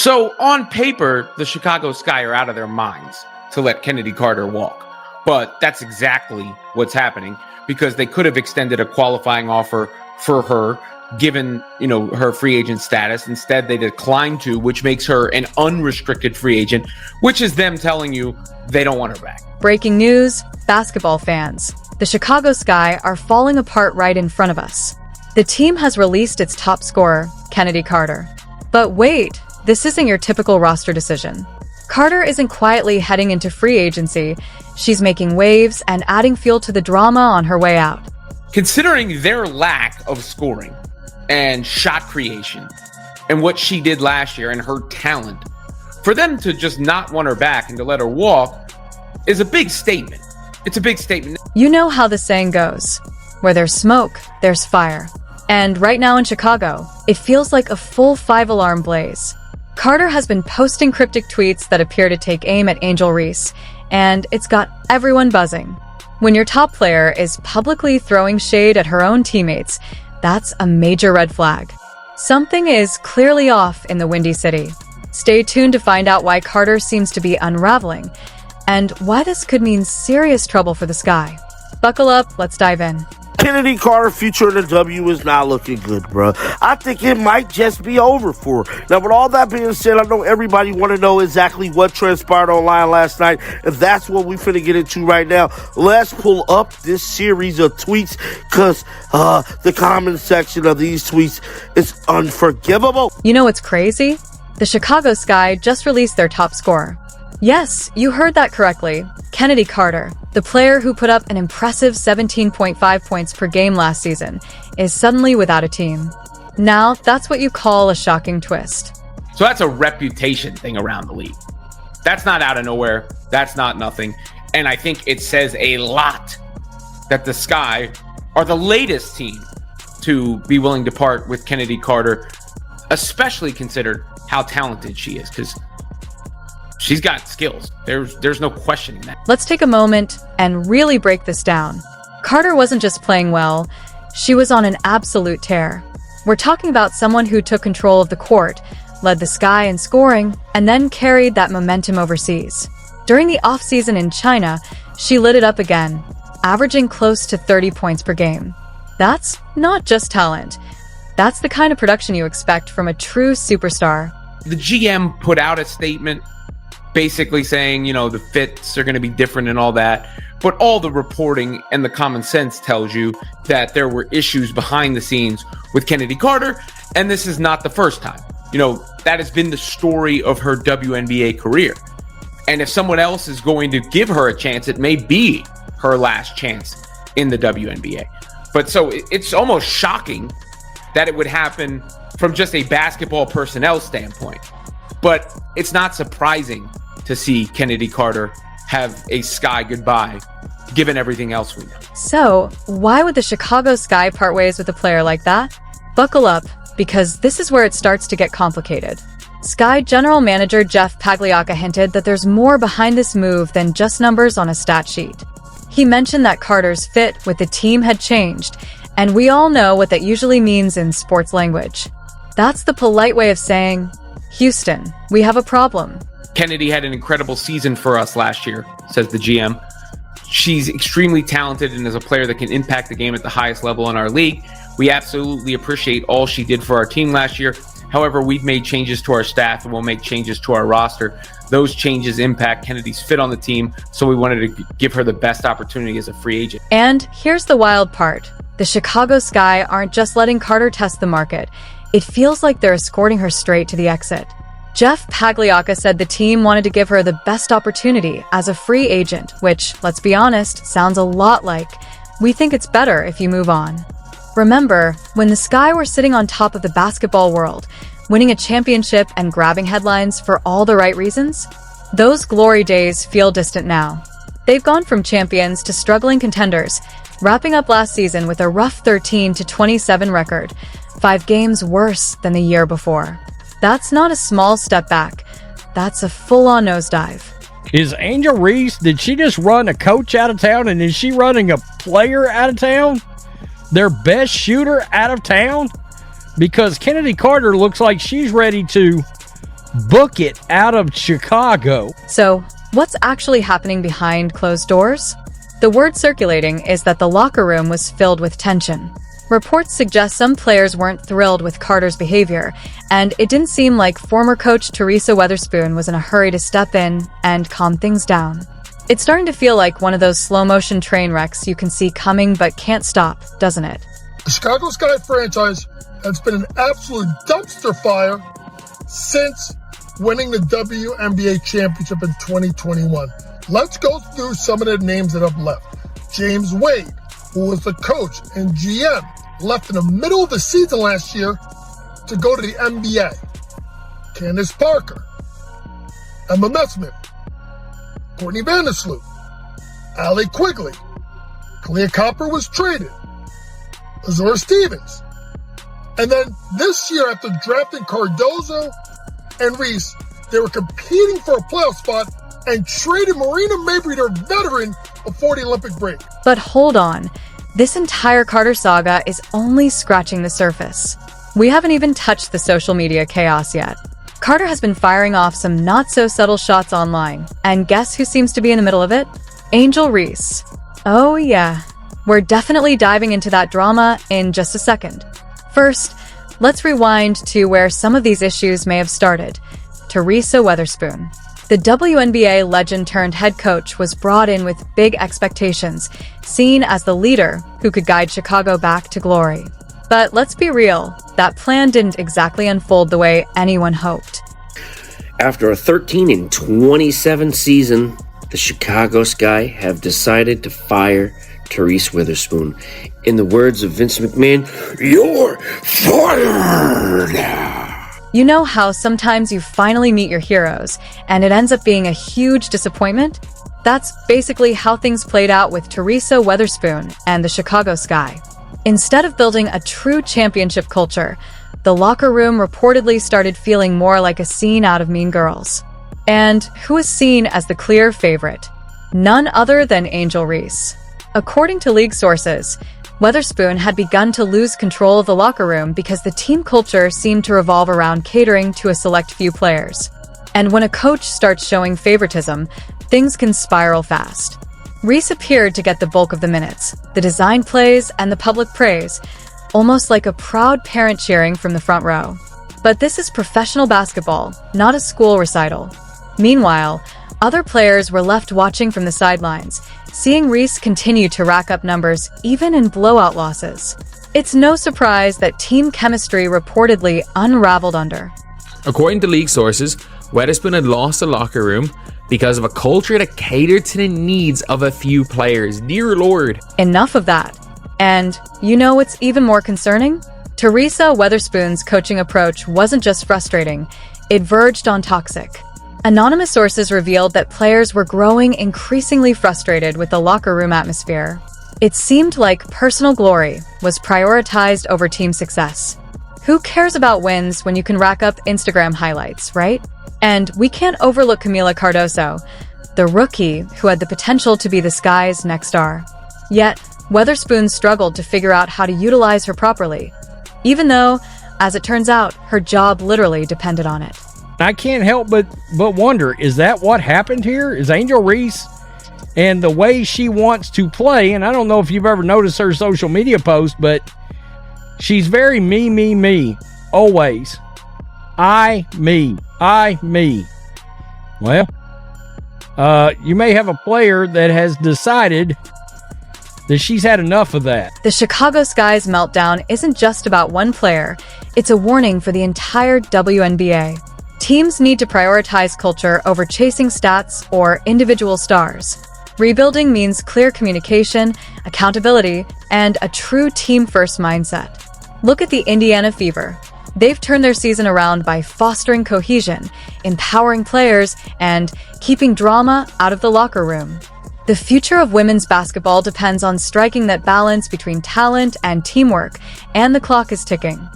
So on paper, the Chicago Sky are out of their minds to let Chennedy Carter walk. But that's exactly what's happening, because they could have extended a qualifying offer for her, given, her free agent status. Instead, they declined to, which makes her an unrestricted free agent, which is them telling you they don't want her back. Breaking news, basketball fans. The Chicago Sky are falling apart right in front of us. The team has released its top scorer, Chennedy Carter. But wait, this isn't your typical roster decision. Carter isn't quietly heading into free agency. She's making waves and adding fuel to the drama on her way out. Considering their lack of scoring and shot creation and what she did last year and her talent, for them to just not want her back and to let her walk is a big statement. It's a big statement. You know how the saying goes, where there's smoke, there's fire. And right now in Chicago, it feels like a full 5-alarm blaze. Carter has been posting cryptic tweets that appear to take aim at Angel Reese, and it's got everyone buzzing. When your top player is publicly throwing shade at her own teammates, that's a major red flag. Something is clearly off in the Windy City. Stay tuned to find out why Carter seems to be unraveling, and why this could mean serious trouble for the Sky. Buckle up, let's dive in. Chennedy Carter future in the W is not looking good, bro. I think it might just be over for her. Now, with all that being said, I know everybody want to know exactly what transpired online last night, and that's what we finna get into right now. Let's pull up this series of tweets, because the comment section of these tweets is unforgivable. You know what's crazy? The Chicago Sky just released their top scorer. Yes, you heard that correctly. Chennedy Carter, the player who put up an impressive 17.5 points per game last season, is suddenly without a team. Now, that's what you call a shocking twist. So that's a reputation thing around the league. That's not out of nowhere. That's not nothing. And I think it says a lot that the Sky are the latest team to be willing to part with Chennedy Carter, especially considered how talented she is, because she's got skills. There's no questioning that. Let's take a moment and really break this down. Carter wasn't just playing well, she was on an absolute tear. We're talking about someone who took control of the court, led the Sky in scoring, and then carried that momentum overseas. During the offseason in China, she lit it up again, averaging close to 30 points per game. That's not just talent. That's the kind of production you expect from a true superstar. The GM put out a statement basically saying, the fits are going to be different and all that. But all the reporting and the common sense tells you that there were issues behind the scenes with Chennedy Carter. And this is not the first time. That has been the story of her WNBA career. And if someone else is going to give her a chance, it may be her last chance in the WNBA. But so it's almost shocking that it would happen from just a basketball personnel standpoint. But it's not surprising to see Chennedy Carter have a Sky goodbye, given everything else we know. So, why would the Chicago Sky part ways with a player like that? Buckle up, because this is where it starts to get complicated. Sky general manager Jeff Pagliocca hinted that there's more behind this move than just numbers on a stat sheet. He mentioned that Carter's fit with the team had changed, and we all know what that usually means in sports language. That's the polite way of saying, Houston, we have a problem. Chennedy had an incredible season for us last year, says the GM. She's extremely talented and is a player that can impact the game at the highest level in our league. We absolutely appreciate all she did for our team last year. However, we've made changes to our staff and we'll make changes to our roster. Those changes impact Kennedy's fit on the team, so we wanted to give her the best opportunity as a free agent. And here's the wild part. The Chicago Sky aren't just letting Carter test the market. It feels like they're escorting her straight to the exit. Jeff Pagliocca said the team wanted to give her the best opportunity as a free agent, which, let's be honest, sounds a lot like, we think it's better if you move on. Remember, when the Sky were sitting on top of the basketball world, winning a championship and grabbing headlines for all the right reasons? Those glory days feel distant now. They've gone from champions to struggling contenders, wrapping up last season with a rough 13-27 record, 5 games worse than the year before. That's not a small step back. That's a full-on nosedive. Is Angel Reese, did she just run a coach out of town, and is she running a player out of town? Their best shooter out of town? Because Chennedy Carter looks like she's ready to Book it out of Chicago. So, what's actually happening behind closed doors? The word circulating is that the locker room was filled with tension. Reports suggest some players weren't thrilled with Carter's behavior, and it didn't seem like former coach Teresa Weatherspoon was in a hurry to step in and calm things down. It's starting to feel like one of those slow-motion train wrecks you can see coming but can't stop, doesn't it? The Chicago Sky franchise has been an absolute dumpster fire since winning the WNBA championship in 2021. Let's go through some of the names that have left. James Wade, who was the coach and GM, left in the middle of the season last year to go to the NBA. Candace Parker, Emma Messman, Courtney Vandersloot, Allie Quigley, Kalia Copper was traded, Azura Stevens. And then this year, after drafting Cardozo and Reese, they were competing for a playoff spot and traded Marina Mabrey, their veteran, before the Olympic break. But hold on. This entire Carter saga is only scratching the surface. We haven't even touched the social media chaos yet. Carter has been firing off some not-so-subtle shots online, and guess who seems to be in the middle of it? Angel Reese. Oh yeah, we're definitely diving into that drama in just a second. First, let's rewind to where some of these issues may have started. Teresa Weatherspoon. The WNBA legend-turned-head coach was brought in with big expectations, seen as the leader who could guide Chicago back to glory. But let's be real, that plan didn't exactly unfold the way anyone hoped. After a 13-27 season, the Chicago Sky have decided to fire Teresa Weatherspoon. In the words of Vince McMahon, "You're fired!" You know how sometimes you finally meet your heroes, and it ends up being a huge disappointment? That's basically how things played out with Teresa Weatherspoon and the Chicago Sky. Instead of building a true championship culture, the locker room reportedly started feeling more like a scene out of Mean Girls. And who is seen as the clear favorite? None other than Angel Reese. According to league sources, Weatherspoon had begun to lose control of the locker room because the team culture seemed to revolve around catering to a select few players. And when a coach starts showing favoritism, things can spiral fast. Reese appeared to get the bulk of the minutes, the design plays, and the public praise, almost like a proud parent cheering from the front row. But this is professional basketball, not a school recital. Meanwhile, other players were left watching from the sidelines, seeing Reese continue to rack up numbers even in blowout losses. It's no surprise that team chemistry reportedly unraveled under. According to league sources, Weatherspoon had lost the locker room because of a culture that catered to the needs of a few players. Dear Lord. Enough of that. And you know what's even more concerning? Teresa Weatherspoon's coaching approach wasn't just frustrating, it verged on toxic. Anonymous sources revealed that players were growing increasingly frustrated with the locker room atmosphere. It seemed like personal glory was prioritized over team success. Who cares about wins when you can rack up Instagram highlights, right? And we can't overlook Camila Cardoso, the rookie who had the potential to be the Sky's next star. Yet, Weatherspoon struggled to figure out how to utilize her properly, even though, as it turns out, her job literally depended on it. I can't help but wonder, is that what happened here? Is Angel Reese and the way she wants to play, and I don't know if you've ever noticed her social media post, but she's very me, always. Me. Well, you may have a player that has decided that she's had enough of that. The Chicago Sky's meltdown isn't just about one player, it's a warning for the entire WNBA. Teams need to prioritize culture over chasing stats or individual stars. Rebuilding means clear communication, accountability, and a true team-first mindset. Look at the Indiana Fever. They've turned their season around by fostering cohesion, empowering players, and keeping drama out of the locker room. The future of women's basketball depends on striking that balance between talent and teamwork, and the clock is ticking.